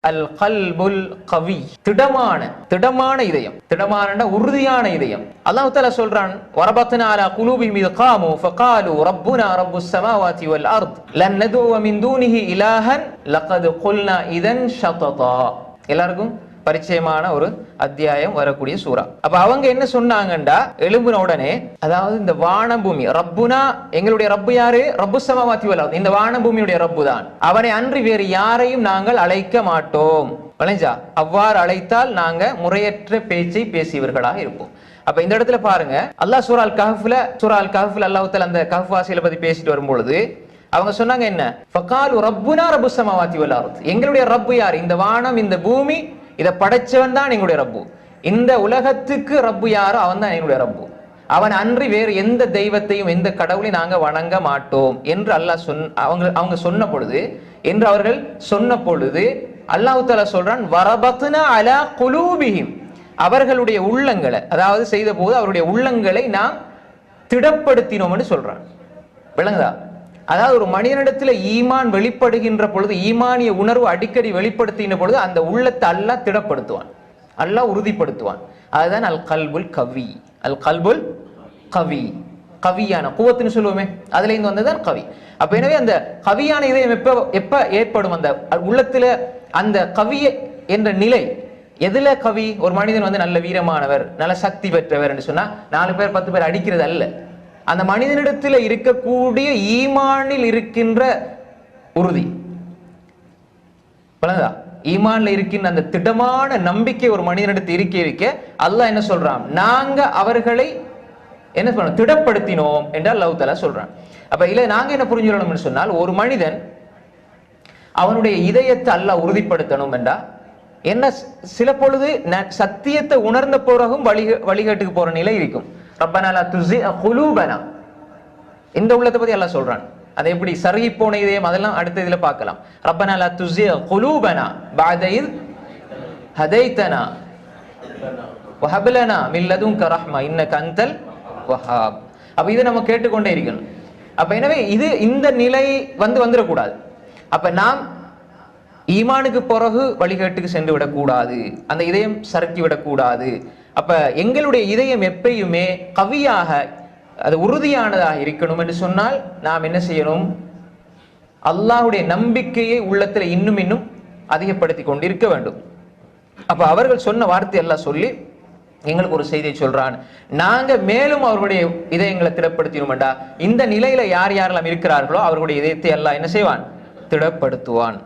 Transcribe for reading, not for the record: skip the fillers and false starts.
அல் கல்புல் கவி, திடமான இதயம், திடமான உறுதியான இதயம். அல்லாஹ் தஆலா சொல்றான், வரபத்னா அலா குலூபிஹிம் இத் காமு ஃபகாலு ரப்புனா ரப்புஸ் ஸமாவாதி வல் அர்த் லன் நதுவ மின் தூனிஹி இலாஹன் லகத் குல்னா இதன் ஷததா. எல்லாருக்கும் பரிச்சயமான ஒரு அத்தியாயம் வரக்கூடிய சூரா. அப்ப அவங்க என்ன சொன்னாங்கண்டா, எழும்பின உடனே, அதாவது இந்த வான பூமி, ரப்புனா எங்களுடைய ரப்பு யாரு? ரப்பு சமாவாத்தி வல் அர்த், இந்த வான பூமியுடைய ரப்பு தான், அவனை அன்றி வேறு யாரையும் நாங்கள் அழைக்க மாட்டோம். வளைஞ்சா அவ்வாறு அழைத்தால் நாங்க முறையற்ற பேச்சை பேசியவர்களாக இருப்போம். அப்ப இந்த இடத்துல பாருங்க, அல்லாஹ் சூரா அல் கஹ்ஃப்ல அல்லாஹ் தஆலா அந்த கஹ்ஃப் வாசிகளை பத்தி பேசிட்டு வரும்பொழுது அவங்க சொன்னாங்க என்ன? ஃபகாலு ரப்புனா ரப்புஸ் ஸமாவாத்தி வல் அர்த், எங்களுடைய ரப்பு யார்? இந்த வானம் இந்த பூமி இதை படைச்சவன் தான் எங்களுடைய ரப்பு. இந்த உலகத்துக்கு ரப்பு யாரோ அவன் தான் எங்களுடைய ரப்பு. அவன் அன்றி வேறு எந்த தெய்வத்தையும் எந்த கடவுளையும் நாங்க வணங்க மாட்டோம் என்று அல்லாஹ் அவங்க சொன்ன பொழுது, என்று அவர்கள் சொன்ன பொழுது அல்லாஹ் தஆலா சொல்றான், வரபத்னா அலா குலூபிஹிம், அவர்களுடைய உள்ளங்களை, அதாவது செய்த போது அவருடைய உள்ளங்களை நாம் திடப்படுத்தினோம் என்று சொல்றான். விளங்குதா? அதாவது ஒரு மனிதனிடத்துல ஈமான் வெளிப்படுகின்ற பொழுது, ஈமானிய உணர்வு அடிக்கடி வெளிப்படுத்தின பொழுது அந்த உள்ளத்தை அல்லாஹ் திடப்படுத்துவான், அல்லாஹ் உறுதிப்படுத்துவான். அதுதான் அல் கல்புல் கவி. அல் கல்புல் கவி, கவியான குவத்துன்னு சொல்லுவோமே, அதுல இருந்து வந்ததுதான் கவி. அப்ப எனவே அந்த கவியான இதயம் எப்ப ஏற்படும்? அந்த உள்ளத்துல அந்த கவி என்ற நிலை. எதுல கவி? ஒரு மனிதன் வந்து நல்ல வீரமானவர், நல்ல சக்தி பெற்றவர் என்று சொன்னா 4 பேர் 10 பேர் அடிக்கிறது அல்ல, அந்த மனிதனிடத்தில் இருக்கக்கூடிய ஈமானில் இருக்கின்ற உறுதி. ஈமான்ல இருக்கின்ற அந்த திடமான நம்பிக்கை ஒரு மனிதனிடத்தில் இருக்க அல்லாஹ் என்ன சொல்றான்? நாங்க அவர்களை என்ன சொல்றோம்? திடப்படுத்தினோம் என்றால் அல்லாஹ் தஆலா சொல்றான். அப்ப இல்ல நாங்க என்ன புரிஞ்சுக்கணும்னு சொன்னால், ஒரு மனிதன் அவனுடைய இதயத்தை அல்லாஹ் உறுதிப்படுத்தணும் என்றா என்ன? சில பொழுது சத்தியத்தை உணர்ந்த பிறகும் வழிகேட்டுக்கு போற நிலை இருக்கும். ரப்பனா லா துஸிக் குலூபனா, இந்த உள்ளத்தை பத்தி அல்லாஹ் சொல்றான். அதை எப்படி சருகி போன இதயம், அதெல்லாம் அடுத்த இதுல பார்க்கலாம். ரப்பனா லா துஸிக் குலூபனா பஅத இஸ் ஹதைதனா வஹப் லனா மின் லதுன்க ரஹ்மா இன்னக அன்தல் வஹாப். அப்ப இதை நம்ம கேட்டுக்கொண்டே இருக்கணும். அப்ப எனவே இந்த நிலை வந்துடக்கூடாது. அப்ப நாம் ஈமானுக்கு பிறகு வழிகேட்டுக்கு சென்று விடக்கூடாது, அந்த இதயம் சறுக்கி விடக்கூடாது. அப்ப எங்களுடைய இதயம் எப்பயுமே கவியாக, அது உறுதியானதாக இருக்கணும் என்று சொன்னால் நாம் என்ன செய்யணும்? அல்லாஹ்வுடைய நம்பிக்கையை உள்ளத்தில் இன்னும் அதிகப்படுத்தி கொண்டிருக்க வேண்டும். அப்ப அவர்கள் சொன்ன வார்த்தை எல்லாம் சொல்லி எங்களுக்கு ஒரு செய்தியை சொல்றான், நாங்க மேலும் அவர்களுடைய இதயங்களை திடப்படுத்தினோம்டா, இந்த நிலையில யார் யாரெல்லாம் இருக்கிறார்களோ அவர்களுடைய இதயத்தை எல்லாம் என்ன செய்வான்? திடப்படுத்துவான்.